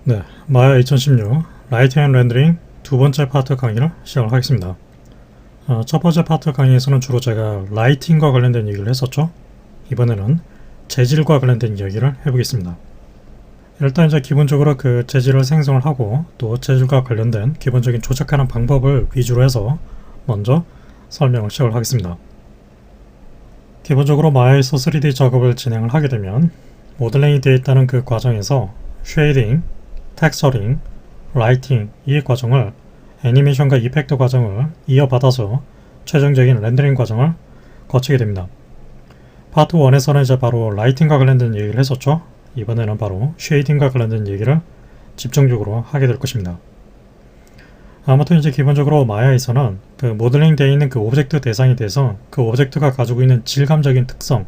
네, 마야 2016 라이팅 앤 렌더링 두 번째 파트 강의를 시작을 하겠습니다. 첫 번째 파트 강의에서는 주로 제가 라이팅과 관련된 얘기를 했었죠. 이번에는 재질과 관련된 이야기를 해보겠습니다. 일단 이제 기본적으로 그 재질을 생성을 하고 또 재질과 관련된 기본적인 조작하는 방법을 위주로 해서 먼저 설명을 시작을 하겠습니다. 기본적으로 마야에서 3D 작업을 진행을 하게 되면 모델링이 되어 있다는 그 과정에서 쉐이딩, 텍스처링, 라이팅 이 과정을 애니메이션과 이펙트 과정을 이어받아서 최종적인 렌더링 과정을 거치게 됩니다. 파트 1에서는 이제 바로 라이팅과 관련된 얘기를 했었죠. 이번에는 바로 쉐이딩과 관련된 얘기를 집중적으로 하게 될 것입니다. 아무튼 이제 기본적으로 마야에서는 그 모델링 되어 있는 그 오브젝트 대상에 대해서 그 오브젝트가 가지고 있는 질감적인 특성,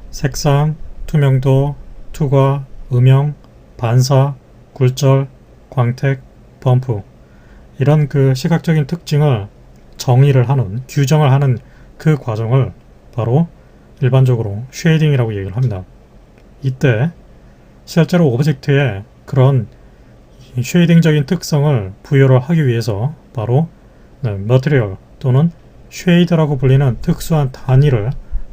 색상, 투명도, 투과, 음영, 반사, 굴절, 광택, 범프 이런 그 시각적인 특징을 정의를 하는, 규정을 하는 그 과정을 바로 일반적으로 쉐이딩이라고 얘기를 합니다. 이때 실제로 오브젝트에 그런 쉐이딩적인 특성을 부여를 하기 위해서 바로 머티리얼 또는 쉐이드라고 불리는 특수한 단위를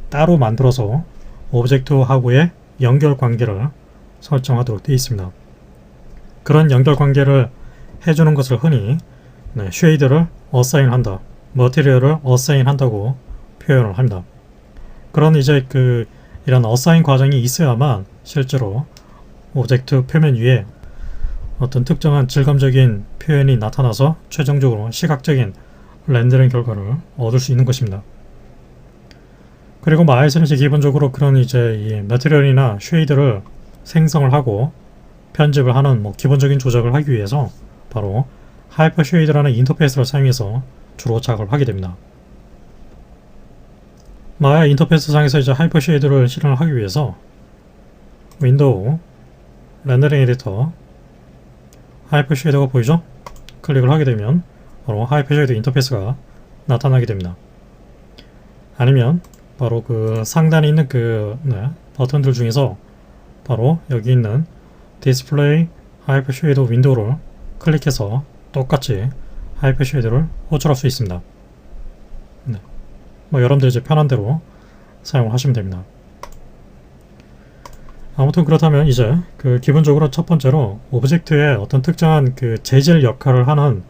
따로 만들어서 오브젝트하고의 연결 관계를 설정하도록 되어 있습니다. 그런 연결 관계를 해주는 것을 흔히 쉐이드를 어사인 한다, 머티리얼을 어사인 한다고 표현을 합니다. 그런 이제 이런 어사인 과정이 있어야만 실제로 오브젝트 표면 위에 어떤 특정한 질감적인 표현이 나타나서 최종적으로 시각적인 렌더링 결과를 얻을 수 있는 것입니다. 그리고 마야에서는 이제 기본적으로 그런 이제 이 머티리얼이나 쉐이드를 생성을 하고 편집을 하는 기본적인 조작을 하기 위해서 바로 하이퍼 쉐이드라는 인터페이스를 사용해서 주로 작업을 하게 됩니다. 마야 인터페이스 상에서 이제 하이퍼 쉐이드를 실행을 하기 위해서 윈도우, 렌더링 에디터, 하이퍼 쉐이드가 보이죠? 클릭을 하게 되면 바로 하이퍼 쉐이드 인터페이스가 나타나게 됩니다. 아니면 바로 그 상단에 있는 버튼들 중에서 바로 여기 있는 디스플레이 하이퍼 쉐이드 윈도우를 클릭해서 똑같이 하이퍼 쉐이드를 호출할 수 있습니다. 여러분들 이제 편한 대로 사용을 하시면 됩니다. 아무튼 그렇다면 이제 기본적으로 첫 번째로 오브젝트의 어떤 특정한 재질 역할을 하는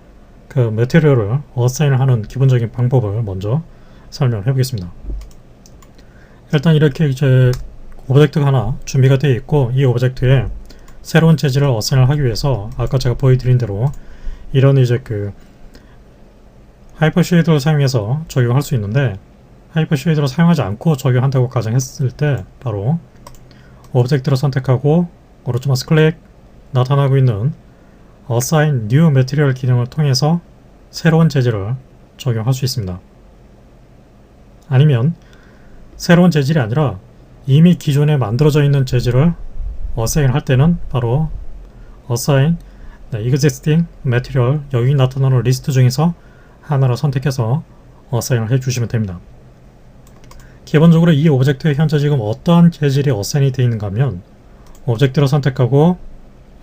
매테리얼을 어사인을 하는 기본적인 방법을 먼저 설명을 해보겠습니다. 일단 이렇게 이제 오브젝트가 하나 준비가 되어 있고 이 오브젝트에 새로운 재질을 어사인을 하기 위해서 아까 제가 보여드린 대로 이런 이제 하이퍼 쉐이드를 사용해서 적용할 수 있는데 하이퍼 쉐이드를 사용하지 않고 적용한다고 가정했을 때 바로 오브젝트를 선택하고 오른쪽 마우스 클릭 나타나고 있는 Assign New Material 기능을 통해서 새로운 재질을 적용할 수 있습니다. 아니면 새로운 재질이 아니라 이미 기존에 만들어져 있는 재질을 어사인 할 때는 바로 Assign Existing Material 여기 나타나는 리스트 중에서 하나를 선택해서 어사인을 해주시면 됩니다. 기본적으로 이 오브젝트에 현재 지금 어떠한 재질이 어사인이 되어 있는가 하면 오브젝트를 선택하고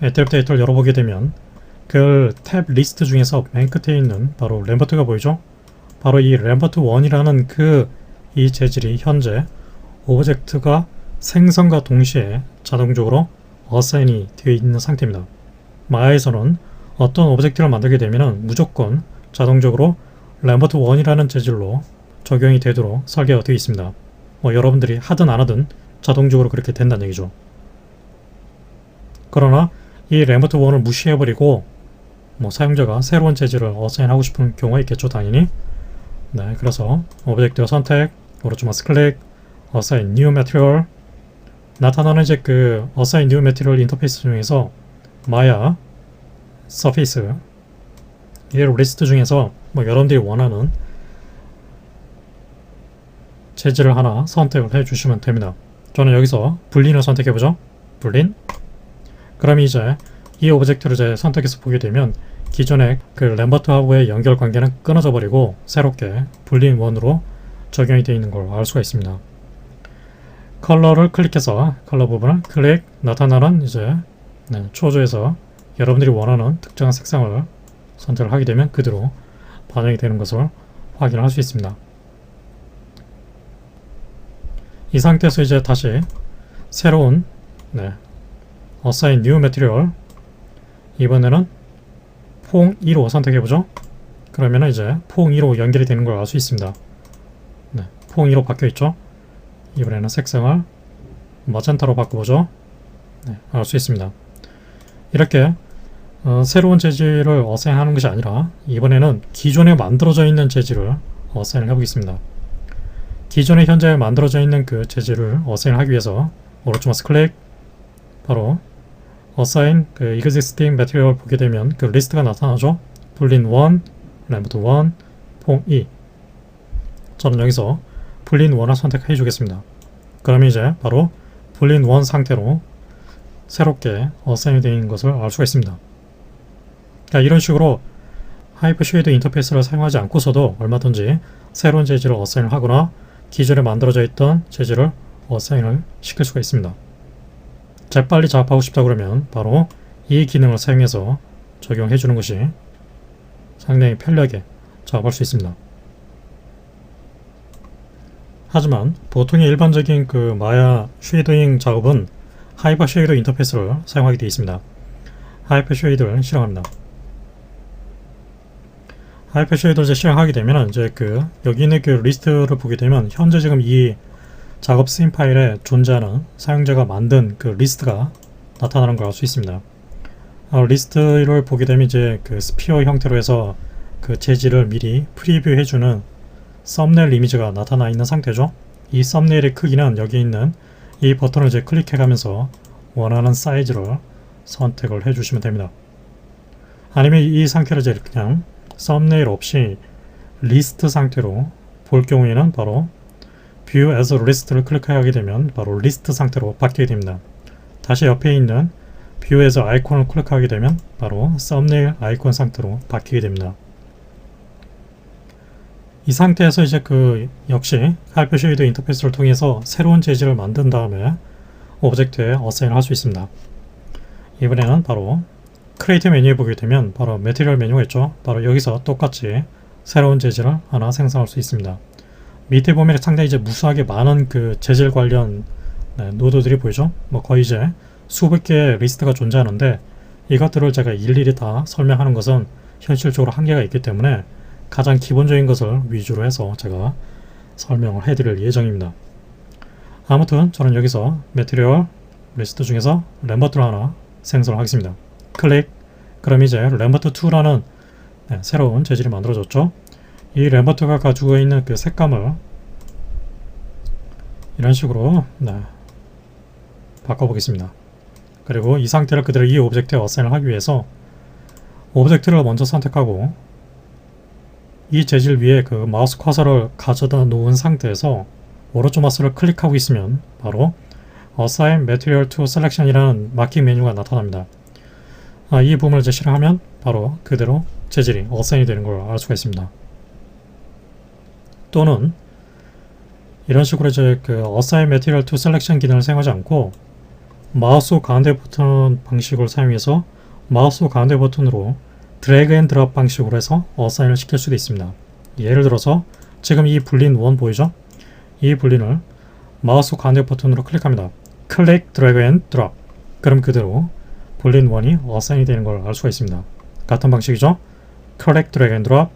애트리뷰트 데이터를 열어보게 되면 그 탭 리스트 중에서 맨 끝에 있는 바로 램버트가 보이죠? 바로 이 램버트 1이라는 이 재질이 현재 오브젝트가 생성과 동시에 자동적으로 어사인이 되어 있는 상태입니다. 마야에서는 어떤 오브젝트를 만들게 되면 무조건 자동적으로 램버트 1이라는 재질로 적용이 되도록 설계가 되어 있습니다. 여러분들이 하든 안 하든 자동적으로 그렇게 된다는 얘기죠. 그러나 이 램버트 1을 무시해버리고 사용자가 새로운 재질을 어사인하고 싶은 경우가 있겠죠, 당연히. 그래서 오브젝트 선택, 오른쪽 마우스 클릭, Assign New Material 나타나는 이제 Assign New Material 인터페이스 중에서 마야 서페이스 이 리스트 중에서 여러분들이 원하는 재질을 하나 선택을 해주시면 됩니다. 저는 여기서 불린을 선택해보죠. 불린. 그럼 이제 이 오브젝트를 이제 선택해서 보게 되면 기존의 램버트하고의 연결 관계는 끊어져 버리고 새롭게 불린 원으로 적용이 되어 있는 걸 알 수가 있습니다. 컬러를 클릭해서 컬러 부분을 클릭 나타나는 이제 초조에서 여러분들이 원하는 특정한 색상을 선택을 하게 되면 그대로 반영이 되는 것을 확인을 할 수 있습니다. 이 상태에서 이제 다시 새로운 Assign New Material, 이번에는 퐁 2로 선택해보죠. 그러면 이제 퐁 2로 연결이 되는 걸 알 수 있습니다. 퐁 2로 바뀌어있죠. 이번에는 색상을 마젠타로 바꿔보죠. 알 수 있습니다. 이렇게 새로운 재질을 어사인하는 것이 아니라 이번에는 기존에 만들어져 있는 재질을 어사인을 해보겠습니다. 기존에 현재 만들어져 있는 그 재질을 어사인을 하기 위해서 오른쪽 마우스 클릭, 바로 Assign 그 Existing Material 보게 되면 그 리스트가 나타나죠. 불린 1, 램부터 1, 퐁 2. 저는 여기서 불린 1을 선택해 주겠습니다. 그러면 이제 바로 불린 1 상태로 새롭게 어사인이 되어 있는 것을 알 수가 있습니다. 그러니까 이런 식으로 하이퍼쉐이드 인터페이스를 사용하지 않고서도 얼마든지 새로운 재질을 어사인을 하거나 기존에 만들어져 있던 재질을 어사인을 시킬 수가 있습니다. 재빨리 작업하고 싶다 그러면 바로 이 기능을 사용해서 적용해 주는 것이 상당히 편리하게 작업할 수 있습니다. 하지만 보통의 일반적인 그 마야 쉐이더잉 작업은 하이퍼 쉐이더 인터페이스를 사용하게 되어 있습니다. 하이퍼 쉐이더를 실행합니다. 하이퍼 쉐이더를 실행하게 되면 이제 그 여기 있는 그 리스트를 보게 되면 현재 지금 이 작업 씬 파일에 존재하는 사용자가 만든 그 리스트가 나타나는 걸 알 수 있습니다. 리스트를 보게 되면 이제 그 스피어 형태로 해서 그 재질을 미리 프리뷰 해주는 썸네일 이미지가 나타나 있는 상태죠. 이 썸네일의 크기는 여기 있는 이 버튼을 이제 클릭해 가면서 원하는 사이즈를 선택을 해 주시면 됩니다. 아니면 이 상태를 이제 그냥 썸네일 없이 리스트 상태로 볼 경우에는 바로 View as List를 클릭하게 되면 바로 리스트 상태로 바뀌게 됩니다. 다시 옆에 있는 View as 아이콘을 클릭하게 되면 바로 썸네일 아이콘 상태로 바뀌게 됩니다. 이 상태에서 이제 그 역시 하이퍼쉐이더 인터페이스를 통해서 새로운 재질을 만든 다음에 오브젝트에 어사인을 할 수 있습니다. 이번에는 바로 크리에이트 메뉴에 보게 되면 바로 매티리얼 메뉴가 있죠. 바로 여기서 똑같이 새로운 재질을 하나 생성할 수 있습니다. 밑에 보면 상당히 이제 무수하게 많은 그 재질 관련 노드들이 보이죠. 뭐 거의 이제 수백 개의 리스트가 존재하는데 이것들을 제가 일일이 다 설명하는 것은 현실적으로 한계가 있기 때문에 가장 기본적인 것을 위주로 해서 제가 설명을 해드릴 예정입니다. 아무튼 저는 여기서 매티리얼 리스트 중에서 램버트를 하나 생성을 하겠습니다. 클릭. 그럼 이제 램버트2라는 새로운 재질이 만들어졌죠. 이 램버트가 가지고 있는 그 색감을 이런 식으로 바꿔보겠습니다. 그리고 이 상태를 그대로 이 오브젝트에 어사인을 하기 위해서 오브젝트를 먼저 선택하고 이 재질 위에 그 마우스 커서를 가져다 놓은 상태에서 오른쪽 마우스를 클릭하고 있으면 바로 Assign Material to Selection이라는 마킹 메뉴가 나타납니다. 이 부분을 이제 실행하면 바로 그대로 재질이 어사인이 되는 걸 알 수가 있습니다. 또는 이런 식으로 이제 그 Assign Material to Selection 기능을 사용하지 않고 마우스 가운데 버튼 방식을 사용해서 마우스 가운데 버튼으로 드래그 앤 드롭 방식으로 해서 어사인을 시킬 수도 있습니다. 예를 들어서 지금 이 불린 원 보이죠? 이 불린을 마우스 가운데 버튼으로 클릭합니다. 클릭 드래그 앤 드롭. 그럼 그대로 불린 원이 어사인이 되는 걸 알 수가 있습니다. 같은 방식이죠? 클릭 드래그 앤 드롭,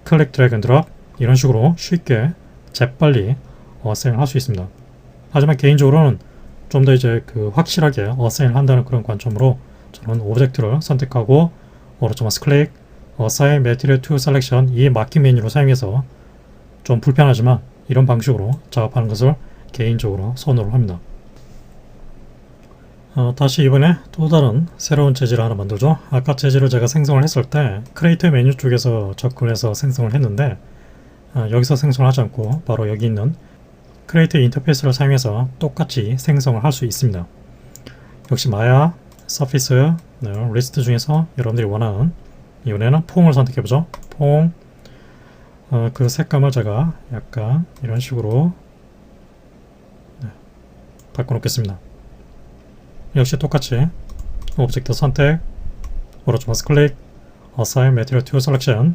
클릭 드래그 앤 드롭. 이런 식으로 쉽게 재빨리 어사인을 할 수 있습니다. 하지만 개인적으로는 좀 더 이제 그 확실하게 어사인을 한다는 그런 관점으로 저는 오브젝트를 선택하고 오른쪽 마우스 클릭, Assign Material to Selection 이 마킹 메뉴로 사용해서 좀 불편하지만 이런 방식으로 작업하는 것을 개인적으로 선호를 합니다. 다시 이번에 또 다른 새로운 재질을 하나 만들죠. 아까 재질을 제가 생성을 했을 때 크리에이트 메뉴 쪽에서 접근해서 생성을 했는데 여기서 생성을 하지 않고 바로 여기 있는 크리에이트 인터페이스를 사용해서 똑같이 생성을 할 수 있습니다. 역시 마야, 서피스, 리스트 중에서 여러분들이 원하는 이번에는 퐁을 선택해보죠. 퐁. 그 색감을 제가 약간 이런 식으로 바꿔놓겠습니다. 역시 똑같이 오브젝트 선택, 오른쪽 마우스 클릭, Assign Material to Selection.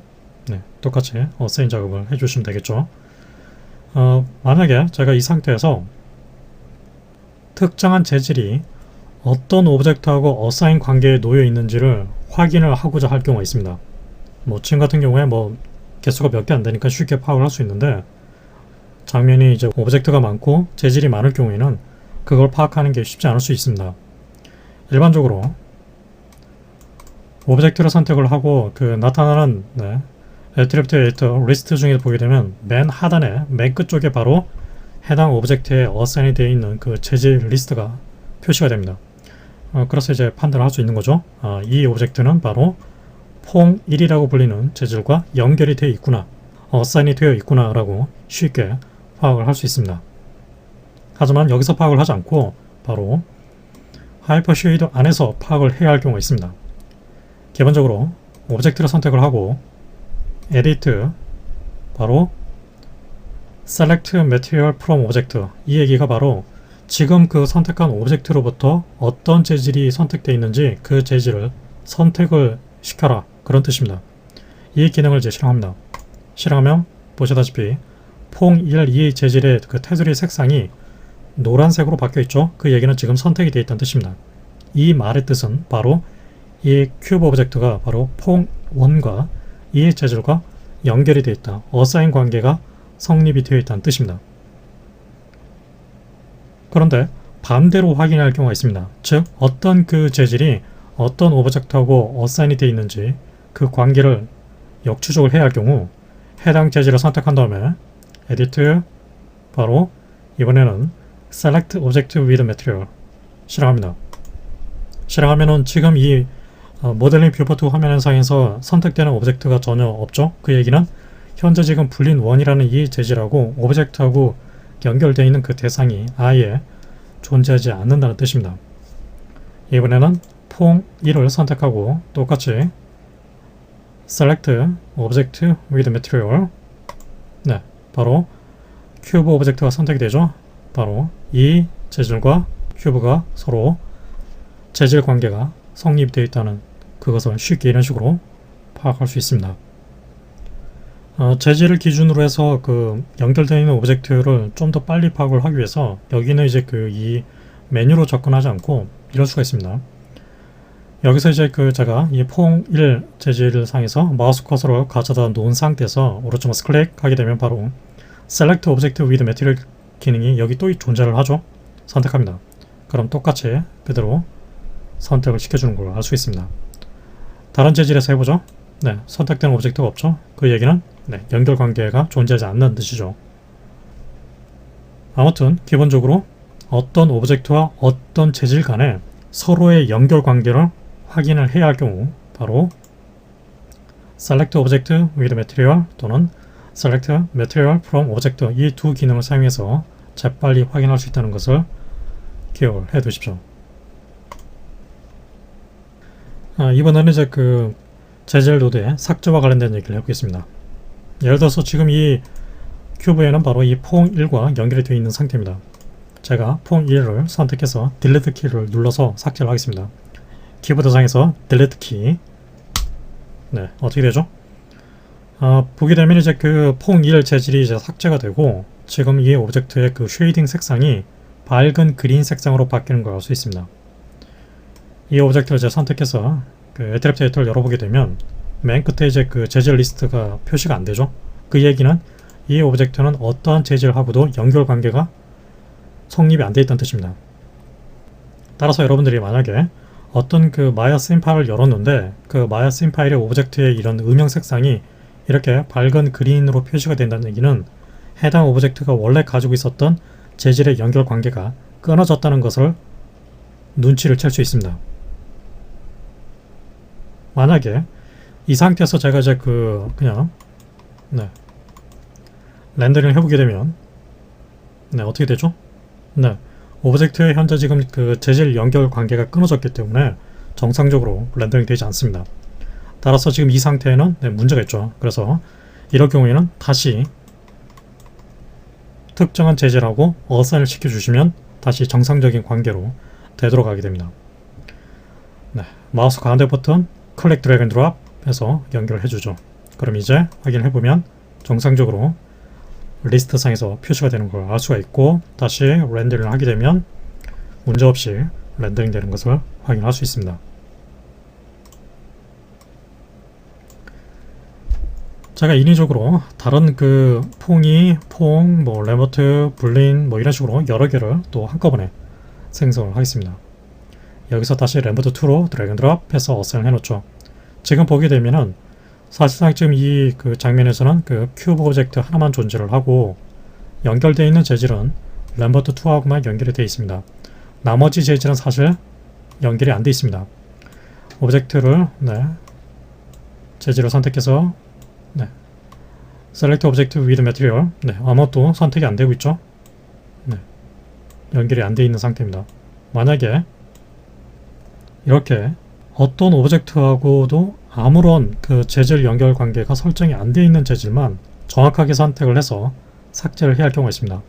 네, 똑같이 Assign 작업을 해주시면 되겠죠. 만약에 제가 이 상태에서 특정한 재질이 어떤 오브젝트하고 Assign 관계에 놓여 있는지를 확인을 하고자 할 경우가 있습니다. 뭐 지금 같은 경우에 뭐 개수가 몇 개 안 되니까 쉽게 파악을 할 수 있는데, 장면이 이제 오브젝트가 많고 재질이 많을 경우에는 그걸 파악하는 게 쉽지 않을 수 있습니다. 일반적으로 오브젝트를 선택을 하고 그 나타나는 애트리뷰트 에디터 리스트 중에 보게 되면 맨 하단에 맨 끝쪽에 바로 해당 오브젝트에 어사인이 되어 있는 그 재질 리스트가 표시가 됩니다. 그래서 이제 판단을 할 수 있는 거죠. 이 오브젝트는 바로 퐁1이라고 불리는 재질과 연결이 되어 있구나, 어사인이 되어 있구나 라고 쉽게 파악을 할 수 있습니다. 하지만 여기서 파악을 하지 않고 바로 하이퍼 쉐이더 안에서 파악을 해야 할 경우가 있습니다. 기본적으로 오브젝트를 선택을 하고 Edit, 바로 Select Material from Object, 이 얘기가 바로 지금 그 선택한 오브젝트로부터 어떤 재질이 선택되어 있는지 그 재질을 선택을 시켜라, 그런 뜻입니다. 이 기능을 이제 실행합니다. 실행하면 보시다시피 퐁1 이 재질의 그 테두리 색상이 노란색으로 바뀌어 있죠. 그 얘기는 지금 선택이 되어 있다는 뜻입니다. 이 말의 뜻은 바로 이 큐브 오브젝트가 바로 퐁1과 이 재질과 연결이 되어 있다, 어사인 관계가 성립이 되어 있다는 뜻입니다. 그런데 반대로 확인할 경우가 있습니다. 즉 어떤 그 재질이 어떤 오브젝트하고 어사인이 되어 있는지 그 관계를 역추적을 해야 할 경우 해당 재질을 선택한 다음에 Edit, 바로 이번에는 Select Object with Material 실행합니다. 실행하면은 지금 이 모델링 뷰포트 화면상에서 선택되는 오브젝트가 전혀 없죠. 그 얘기는 현재 지금 불린 1이라는 이 재질하고 오브젝트하고 연결되어 있는 그 대상이 아예 존재하지 않는다는 뜻입니다. 이번에는 퐁1을 선택하고 똑같이 Select Object with Material, 네, 바로 큐브 오브젝트가 선택이 되죠. 바로 이 재질과 큐브가 서로 재질 관계가 성립되어 있다는 그것을 쉽게 이런 식으로 파악할 수 있습니다. 재질을 기준으로 해서 그 연결되어 있는 오브젝트를 좀 더 빨리 파악을 하기 위해서 여기는 이제 그 이 메뉴로 접근하지 않고 이럴 수가 있습니다. 여기서 이제 그 제가 이 퐁1 재질 상에서 마우스 커서를 가져다 놓은 상태에서 오른쪽 마우스 클릭하게 되면 바로 Select Object with Material 기능이 여기 또 존재를 하죠. 선택합니다. 그럼 똑같이 그대로 선택을 시켜주는 걸 알 수 있습니다. 다른 재질에서 해보죠. 네, 선택된 오브젝트가 없죠. 그 얘기는 연결 관계가 존재하지 않는 뜻이죠. 아무튼 기본적으로 어떤 오브젝트와 어떤 재질 간에 서로의 연결 관계를 확인을 해야 할 경우 바로 Select Object with Material 또는 Select Material from Object, 이 두 기능을 사용해서 재빨리 확인할 수 있다는 것을 기억을 해 두십시오. 이번에는 이제 그 재질 노드의 삭제와 관련된 얘기를 해보겠습니다. 예를 들어서 지금 이 큐브에는 바로 이 퐁1과 연결이 되어 있는 상태입니다. 제가 퐁1을 선택해서 딜리트 키를 눌러서 삭제를 하겠습니다. 키보드 상에서 딜리트 키, 네, 어떻게 되죠? 보게 되면 이제 그 퐁1 재질이 이제 삭제가 되고 지금 이 오브젝트의 그 쉐이딩 색상이 밝은 그린 색상으로 바뀌는 걸 알 수 있습니다. 이 오브젝트를 이제 선택해서 그 애트리뷰트 에디터를 열어보게 되면 맨 끝에 이제 그 재질 리스트가 표시가 안 되죠. 그 얘기는 이 오브젝트는 어떠한 재질하고도 연결 관계가 성립이 안 돼 있다는 뜻입니다. 따라서 여러분들이 만약에 어떤 그 마야 씬 파일을 열었는데 그 마야 씬 파일의 오브젝트의 이런 음영 색상이 이렇게 밝은 그린으로 표시가 된다는 얘기는 해당 오브젝트가 원래 가지고 있었던 재질의 연결 관계가 끊어졌다는 것을 눈치를 챌 수 있습니다. 만약에 이 상태에서 제가 이제 그냥 렌더링을 해보게 되면 어떻게 되죠? 오브젝트의 현재 지금 그 재질 연결 관계가 끊어졌기 때문에 정상적으로 렌더링 되지 않습니다. 따라서 지금 이 상태에는 문제가 있죠. 그래서 이럴 경우에는 다시 특정한 재질하고 어사인을 시켜주시면 다시 정상적인 관계로 되돌아가게 됩니다. 마우스 가운데 버튼 클릭 드래그 앤 드롭 해서 연결을 해주죠. 그럼 이제 확인해보면 정상적으로 리스트 상에서 표시가 되는 걸 알 수가 있고, 다시 렌더링을 하게 되면 문제없이 렌더링 되는 것을 확인할 수 있습니다. 제가 인위적으로 다른 그 퐁, 뭐 램버트, 불린 뭐 이런 식으로 여러 개를 또 한꺼번에 생성을 하겠습니다. 여기서 다시 램버트2로 드래그 앤 드롭 해서 어사인 해놓죠. 지금 보게 되면은 사실상 지금 이 그 장면에서는 그 큐브 오브젝트 하나만 존재를 하고 연결되어 있는 재질은 램버트2하고만 연결이 되어 있습니다. 나머지 재질은 사실 연결이 안 되어 있습니다. 오브젝트를 재질을 선택해서 Select Object with Material 아무것도 선택이 안 되고 있죠. 연결이 안 되어 있는 상태입니다. 만약에 이렇게 어떤 오브젝트하고도 아무런 그 재질 연결 관계가 설정이 안 되어 있는 재질만 정확하게 선택을 해서 삭제를 해야 할 경우가 있습니다.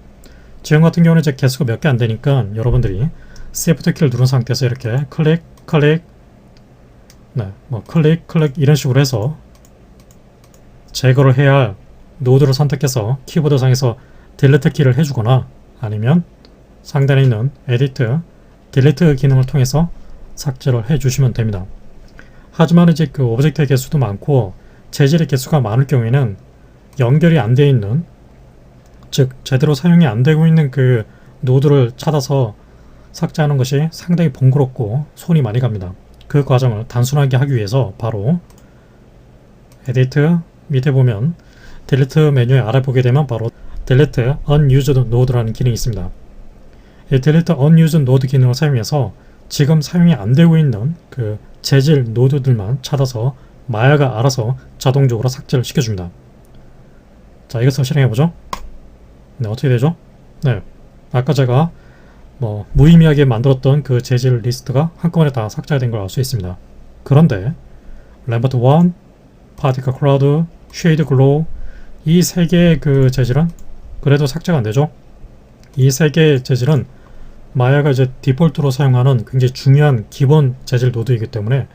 지금 같은 경우는 이제 개수가 몇 개 안 되니까 여러분들이 Shift 키를 누른 상태에서 이렇게 클릭, 클릭, 클릭 이런 식으로 해서 제거를 해야 할 노드를 선택해서 키보드 상에서 딜리트 키를 해주거나 아니면 상단에 있는 에디트, 딜리트 기능을 통해서 삭제를 해주시면 됩니다. 하지만 이제 그 오브젝트의 개수도 많고 재질의 개수가 많을 경우에는 연결이 안 되어 있는, 즉 제대로 사용이 안 되고 있는 그 노드를 찾아서 삭제하는 것이 상당히 번거롭고 손이 많이 갑니다. 그 과정을 단순하게 하기 위해서 바로 에디트 밑에 보면 딜리트 메뉴에 아래 보게 되면 바로 딜리트 unused node라는 기능이 있습니다. 이 딜리트 unused node 기능을 사용해서 지금 사용이 안 되고 있는 그 재질 노드들만 찾아서 마야가 알아서 자동적으로 삭제를 시켜줍니다. 자, 이것을 실행해보죠. 어떻게 되죠? 아까 제가 무의미하게 만들었던 그 재질 리스트가 한꺼번에 다 삭제가 된 걸 알 수 있습니다. 그런데 램버트 1, 파티클 클라우드, 쉐이드 글로우 이 세 개의 그 재질은 그래도 삭제가 안 되죠. 이 세 개의 재질은 마야가 이제 디폴트로 사용하는 굉장히 중요한 기본 재질 노드이기 때문에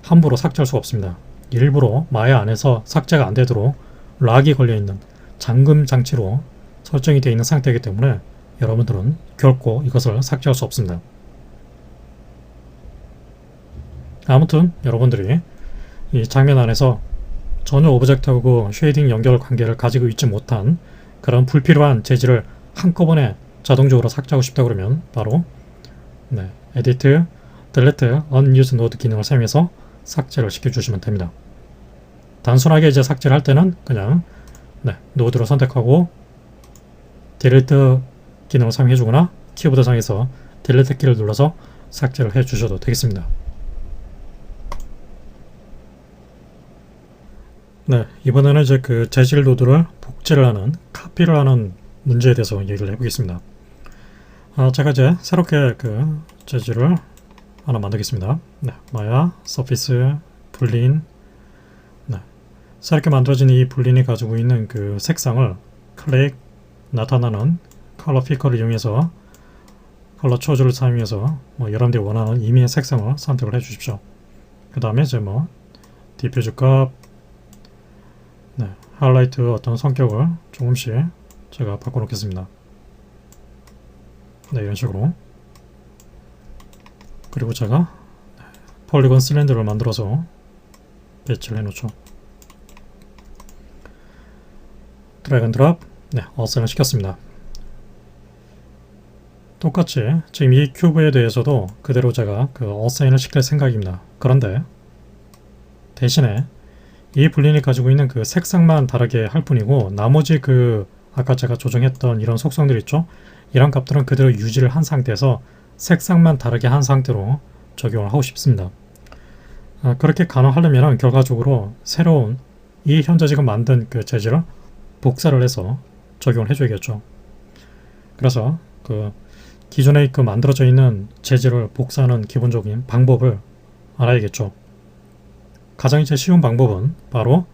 함부로 삭제할 수가 없습니다. 일부러 마야 안에서 삭제가 안 되도록 락이 걸려있는 잠금 장치로 설정이 되어 있는 상태이기 때문에 여러분들은 결코 이것을 삭제할 수 없습니다. 아무튼 여러분들이 이 장면 안에서 전혀 오브젝트하고 쉐이딩 연결 관계를 가지고 있지 못한 그런 불필요한 재질을 한꺼번에 자동적으로 삭제하고 싶다 그러면 바로 Edit, Delete, Unused Node 기능을 사용해서 삭제를 시켜주시면 됩니다. 단순하게 이제 삭제를 할 때는 그냥 노드를 선택하고 Delete 기능을 사용해주거나 키보드 상에서 Delete 키를 눌러서 삭제를 해주셔도 되겠습니다. 이번에는 이제 그 재질 노드를 복제를 하는, 카피를 하는 문제에 대해서 얘기를 해보겠습니다. 제가 이제 새롭게 그 재질을 하나 만들겠습니다. 마야, 서피스, 불린. 새롭게 만들어진 이 불린이 가지고 있는 그 색상을 클릭, 나타나는 컬러 피커를 이용해서 컬러 초주를 사용해서 여러분들이 원하는 임의의 색상을 선택을 해 주십시오. 그 다음에 이제 디퓨즈 값, 하이라이트 어떤 성격을 조금씩 제가 바꿔놓겠습니다. 이런 식으로. 그리고 제가 폴리곤 실린더를 만들어서 배치를 해놓죠. 드래그 앤 드롭, 어사인을 시켰습니다. 똑같이 지금 이 큐브에 대해서도 그대로 제가 그 어사인을 시킬 생각입니다. 그런데 대신에 이 불린이 가지고 있는 그 색상만 다르게 할 뿐이고 나머지 그 아까 제가 조정했던 이런 속성들 있죠? 이런 값들은 그대로 유지를 한 상태에서 색상만 다르게 한 상태로 적용을 하고 싶습니다. 그렇게 가능하려면 결과적으로 새로운 이 현재 지금 만든 그 재질을 복사를 해서 적용을 해줘야겠죠. 그래서 그 기존에 그 만들어져 있는 재질을 복사하는 기본적인 방법을 알아야겠죠. 가장 이제 쉬운 방법은 바로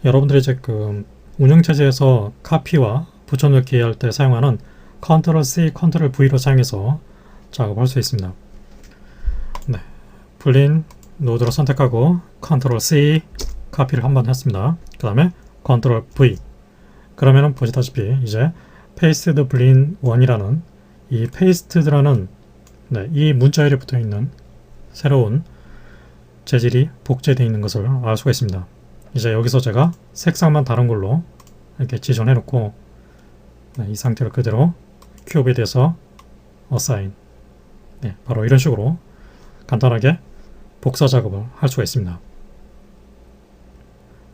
여러분들이 이제 그 운영체제에서 카피와 붙여넣기 할 때 사용하는 Ctrl+C, Ctrl+V로 사용해서 작업할 수 있습니다. 불린 노드를 선택하고 컨트롤 C 카피를 한번 했습니다. 그 다음에 컨트롤 V. 그러면은 보시다시피 이제 pasted blin 1이라는 이 pasted라는 이 문자열이 붙어 있는 새로운 재질이 복제되어 있는 것을 알 수가 있습니다. 이제 여기서 제가 색상만 다른 걸로 이렇게 지정해 놓고 이 상태를 그대로 큐브에서 assign 바로 이런 식으로 간단하게 복사 작업을 할 수가 있습니다.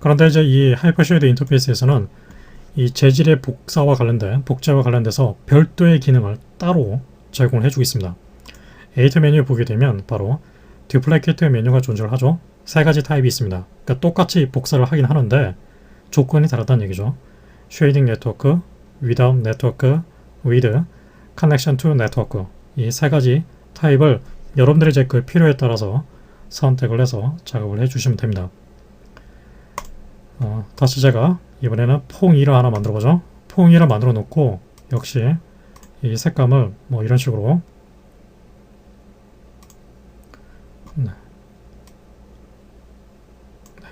그런데 이제 이 하이퍼쉐이드 인터페이스에서는 이 재질의 복사와 관련된 복제와 관련돼서 별도의 기능을 따로 제공을 해주고 있습니다. 에디터 메뉴에 보게 되면 바로 듀플리케이트 메뉴가 존재를 하죠. 세 가지 타입이 있습니다. 그러니까 똑같이 복사를 하긴 하는데 조건이 다르다는 얘기죠. 쉐이딩 네트워크, without 네트워크, with, connection to 네트워크 이 세 가지 타입을 여러분들의 이제 그 필요에 따라서 선택을 해서 작업을 해주시면 됩니다. 다시 제가 이번에는 퐁2를 하나 만들어 보죠. 퐁2를 만들어 놓고 역시 이 색감을 뭐 이런 식으로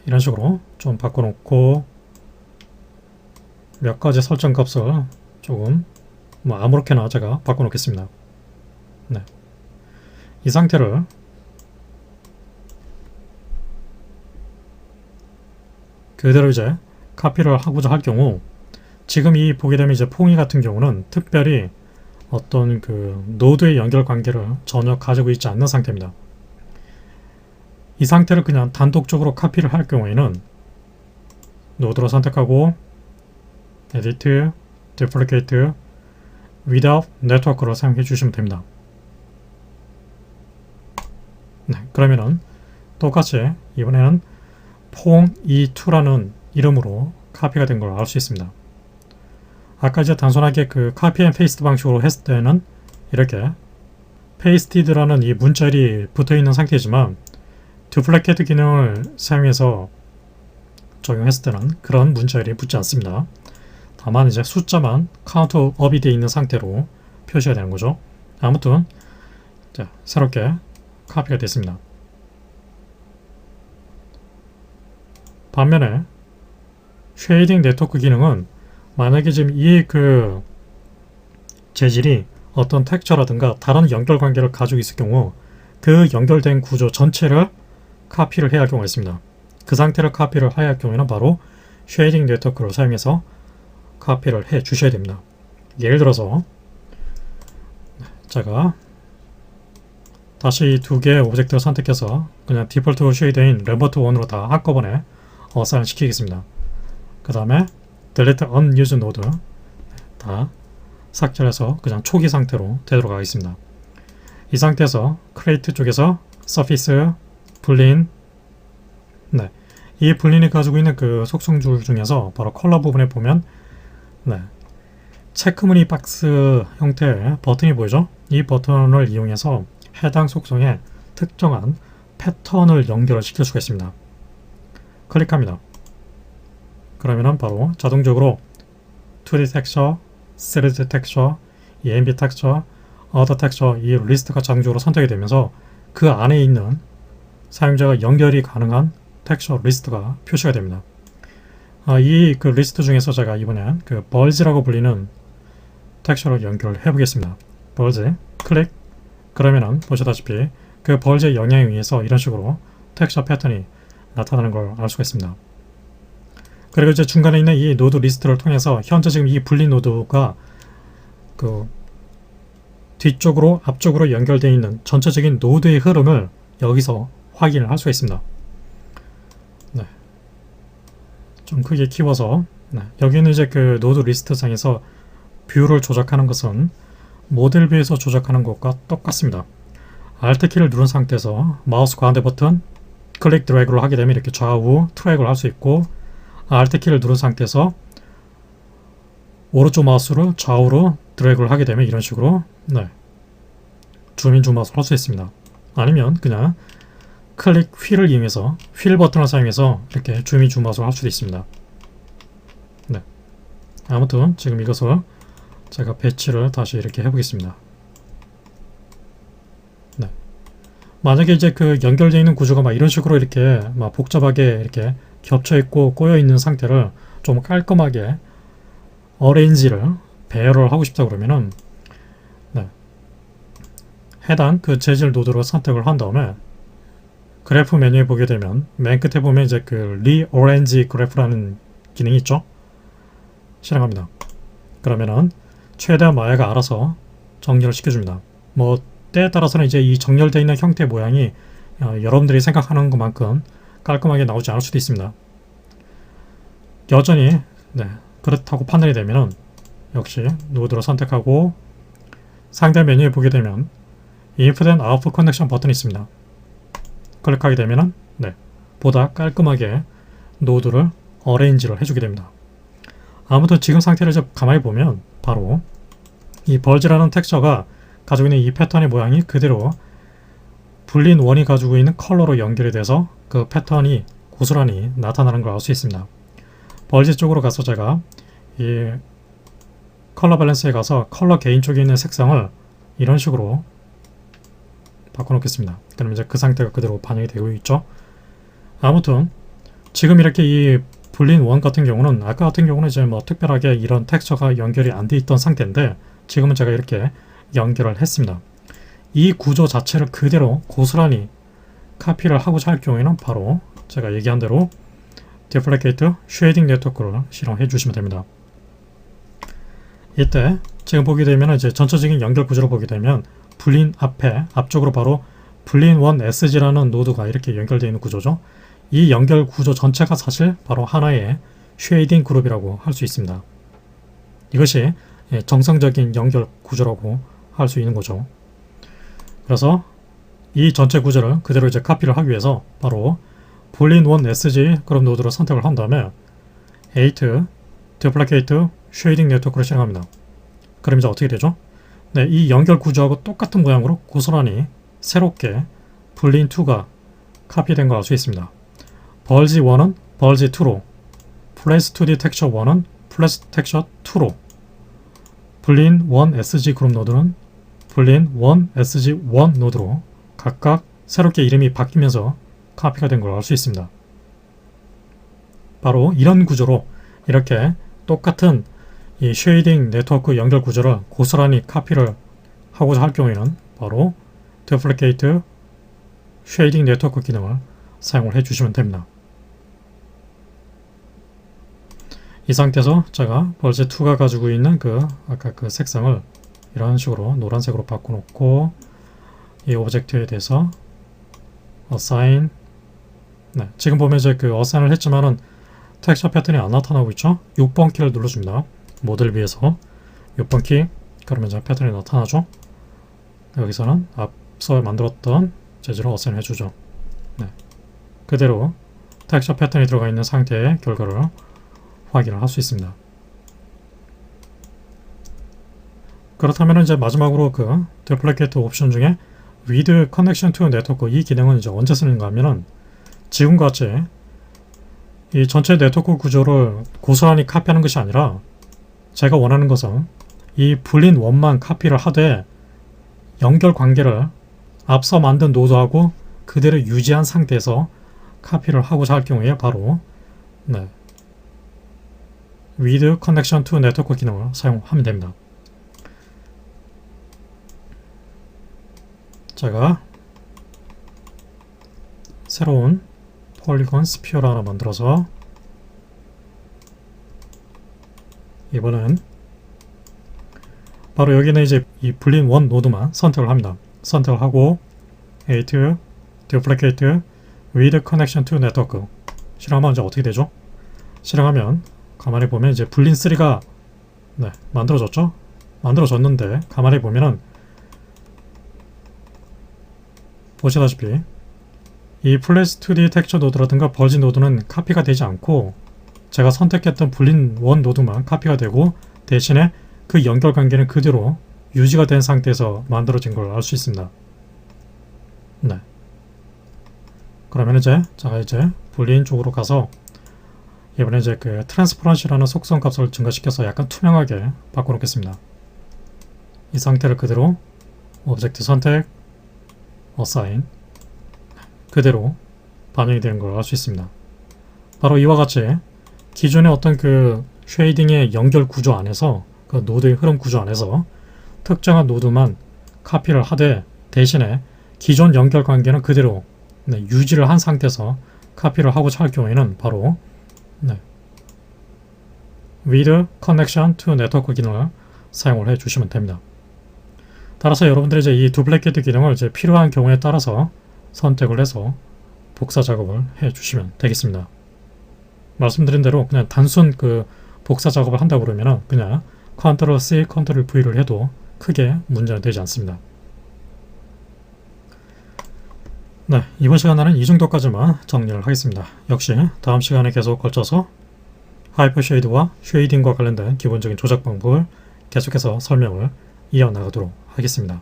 이런 식으로 좀 바꿔 놓고 몇 가지 설정 값을 조금 뭐 아무렇게나 제가 바꿔 놓겠습니다. 이 상태를 그대로 이제 카피를 하고자 할 경우 지금 이 보게 되면 이제 퐁이 같은 경우는 특별히 어떤 그 노드의 연결 관계를 전혀 가지고 있지 않는 상태입니다. 이 상태를 그냥 단독적으로 카피를 할 경우에는 노드로 선택하고 Edit, Duplicate, Without Network를 사용해 주시면 됩니다. 그러면은 똑같이 이번에는 퐁2라는 이름으로 카피가 된 걸 알 수 있습니다. 아까 이제 단순하게 그 카피 앤 페이스트 방식으로 했을 때는 이렇게 페이스티드라는 이 문자열이 붙어 있는 상태이지만 듀플리케이트 기능을 사용해서 적용했을 때는 그런 문자열이 붙지 않습니다. 다만 이제 숫자만 카운트업이 되어 있는 상태로 표시가 되는 거죠. 아무튼 자, 새롭게 카피가 됐습니다. 반면에 쉐이딩 네트워크 기능은 만약에 지금 이 그 재질이 어떤 텍스처라든가 다른 연결 관계를 가지고 있을 경우 그 연결된 구조 전체를 카피를 해야 할 경우가 있습니다. 그 상태를 카피를 해야 할 경우에는 바로 쉐이딩 네트워크를 사용해서 카피를 해 주셔야 됩니다. 예를 들어서 제가 다시 이 두 개의 오브젝트를 선택해서 그냥 디폴트 쉐이드인 램버트 1으로 다 한꺼번에 어사인 시키겠습니다. 그 다음에 delete unused node 다 삭제해서 그냥 초기 상태로 되도록 하겠습니다. 이 상태에서 create 쪽에서 surface, blend 이 블린이 가지고 있는 그 속성줄 중에서 바로 컬러 부분에 보면 체크무늬 박스 형태의 버튼이 보이죠? 이 버튼을 이용해서 해당 속성에 특정한 패턴을 연결을 시킬 수가 있습니다. 클릭합니다. 그러면은 바로 자동적으로 2D 텍스처, 3D 텍스처, ENB 텍스처, Other 텍스처 이 리스트가 자동적으로 선택이 되면서 그 안에 있는 사용자가 연결이 가능한 텍스처 리스트가 표시가 됩니다. 이 그 리스트 중에서 제가 이번엔 그 벌즈라고 불리는 텍스처를 연결해 보겠습니다. 벌즈 클릭. 그러면은 보시다시피 그 벌즈의 영향에 의해서 이런 식으로 텍스처 패턴이 나타나는 걸 알 수가 있습니다. 그리고 이제 중간에 있는 이 노드 리스트를 통해서 현재 지금 이 분리 노드가 그 뒤쪽으로 앞쪽으로 연결되어 있는 전체적인 노드의 흐름을 여기서 확인을 할 수가 있습니다. 좀 크게 키워서 여기는 이제 그 노드 리스트 상에서 뷰를 조작하는 것은 모델 뷰에서 조작하는 것과 똑같습니다. Alt 키를 누른 상태에서 마우스 가운데 버튼 클릭 드래그를 하게 되면 이렇게 좌우 트랙을 할 수 있고 Alt 키를 누른 상태에서 오른쪽 마우스를 좌우로 드래그를 하게 되면 이런 식으로 줌인 줌아웃을 할 수 있습니다. 아니면 그냥 클릭 휠을 이용해서 휠 버튼을 사용해서 이렇게 줌인 줌아웃을 할 수도 있습니다. 아무튼 지금 이것을 제가 배치를 다시 이렇게 해보겠습니다. 만약에 이제 그 연결되어 있는 구조가 막 이런 식으로 이렇게 막 복잡하게 이렇게 겹쳐 있고 꼬여 있는 상태를 좀 깔끔하게 어레인지를 배열을 하고 싶다 그러면은 네, 해당 그 재질 노드로 선택을 한 다음에 그래프 메뉴에 보게 되면 맨 끝에 보면 이제 그 리어레인지 그래프라는 기능이 있죠. 실행합니다. 그러면은 최대한 마야가 알아서 정렬을 시켜줍니다. 뭐 때에 따라서는 이제 이 정렬되어 있는 형태 모양이 여러분들이 생각하는 것만큼 깔끔하게 나오지 않을 수도 있습니다. 여전히 그렇다고 판단이 되면은 역시 노드로 선택하고 상대 메뉴에 보게 되면 Input and Output Connection 버튼이 있습니다. 클릭하게 되면은 보다 깔끔하게 노드를 어레인지를 해주게 됩니다. 아무튼 지금 상태를 좀 가만히 보면 바로 이 벌즈라는 텍스처가 가지고 있는 이 패턴의 모양이 그대로 불린 원이 가지고 있는 컬러로 연결이 돼서 그 패턴이 고스란히 나타나는 걸 알 수 있습니다. 벌즈 쪽으로 가서 제가 이 컬러 밸런스에 가서 컬러 게인 쪽에 있는 색상을 이런 식으로 바꿔놓겠습니다. 그럼 이제 그 상태가 그대로 반영이 되고 있죠. 아무튼 지금 이렇게 이 불린 원 같은 경우는 아까 같은 경우는 이제 뭐 특별하게 이런 텍스처가 연결이 안 돼 있던 상태인데 지금은 제가 이렇게 연결을 했습니다. 이 구조 자체를 그대로 고스란히 카피를 하고자 할 경우에는 바로 제가 얘기한 대로 디플리케이트 쉐이딩 네트워크를 실행해 주시면 됩니다. 이때 지금 보게 되면 이제 전체적인 연결 구조를 보게 되면 불린 앞쪽으로 바로 불린 원 SG라는 노드가 이렇게 연결되어 있는 구조죠. 이 연결 구조 전체가 사실 바로 하나의 쉐이딩 그룹이라고 할 수 있습니다. 이것이 정상적인 연결 구조라고 할 수 있는 거죠. 그래서 이 전체 구조를 그대로 이제 카피를 하기 위해서 바로 불린 원 SG 그룹 노드를 선택을 한 다음에 8 Duplicate Shading 네트워크를 실행합니다. 그럼 이제 어떻게 되죠? 이 연결 구조하고 똑같은 모양으로 고스란히 새롭게 불린 2가 카피된 걸 알 수 있습니다. 벌지 1은 벌지 2로, Place 2D Texture 1은 Place Texture 2로, 불린 1 SG 그룹 노드는 불린 1 SG 1 노드로 각각 새롭게 이름이 바뀌면서 카피가 된 걸 알 수 있습니다. 바로 이런 구조로 이렇게 똑같은 이 쉐이딩 네트워크 연결 구조를 고스란히 카피를 하고자 할 경우에는 바로 Duplicate Shading 네트워크 기능을 사용을 해주시면 됩니다. 이 상태에서 제가 벌즈2가 가지고 있는 아까 그 색상을 이런 식으로 노란색으로 바꿔놓고 이 오브젝트에 대해서 Assign 지금 보면 이제 Assign을 했지만은 텍스처 패턴이 안 나타나고 있죠? 6번 키를 눌러줍니다. 모델 위에서 6번 키 그러면 이제 패턴이 나타나죠? 여기서는 앞서 만들었던 재질을 어사인 해주죠. 그대로 텍스처 패턴이 들어가 있는 상태의 결과를 확인을 할 수 있습니다. 그렇다면 이제 마지막으로 Duplicate 옵션 중에 With Connection to Network 이 기능은 이제 언제 쓰는가 하면은 지금과 같이 이 전체 네트워크 구조를 고스란히 카피하는 것이 아니라 제가 원하는 것은 이 불린 원만 카피를 하되 연결 관계를 앞서 만든 노드하고 그대로 유지한 상태에서 카피를 하고자 할 경우에 바로 With Connection to Network 기능을 사용하면 됩니다. 제가 새로운 폴리곤 스피어를 하나 만들어서 이번엔 바로 여기는 이제 이 불린 원 노드만 선택을 합니다. 선택을 하고 A to Duplicate with Connection to Network 실행하면 이제 어떻게 되죠? 실행하면 가만히 보면 이제 불린 3가 만들어졌죠? 만들어졌는데 가만히 보면은 보시다시피 이 Place 2D 텍스처 노드라든가 벌지 노드는 카피가 되지 않고 제가 선택했던 불린 원 노드만 카피가 되고 대신에 그 연결 관계는 그대로 유지가 된 상태에서 만들어진 걸 알 수 있습니다. 그러면 이제 제가 불린 쪽으로 가서 이번에 이제 트랜스퍼런시라는 속성 값을 증가시켜서 약간 투명하게 바꿔놓겠습니다. 이 상태를 그대로 오브젝트 선택, Assign 그대로 반영이 되는 걸 알 수 있습니다. 바로 이와 같이 기존의 어떤 그 쉐이딩의 연결 구조 안에서, 그 노드의 흐름 구조 안에서 특정한 노드만 카피를 하되 대신에 기존 연결 관계는 그대로 유지를 한 상태에서 카피를 하고자 할 경우에는 바로 with connection to network 기능을 사용을 해 주시면 됩니다. 따라서 여러분들이 이제 이 두플리케이트 기능을 이제 필요한 경우에 따라서 선택을 해서 복사 작업을 해 주시면 되겠습니다. 말씀드린 대로 그냥 단순 그 복사 작업을 한다 그러면 그냥 Ctrl C, Ctrl V를 해도 크게 문제는 되지 않습니다. 네, 이번 시간에는 이 정도까지만 정리를 하겠습니다. 역시 다음 시간에 계속 걸쳐서 하이퍼 쉐이드와 쉐이딩과 관련된 기본적인 조작 방법을 계속해서 설명을 이어나가도록 하겠습니다.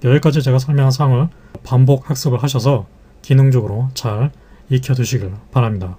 여기까지 제가 설명한 사항을 반복 학습을 하셔서 기능적으로 잘 익혀두시길 바랍니다.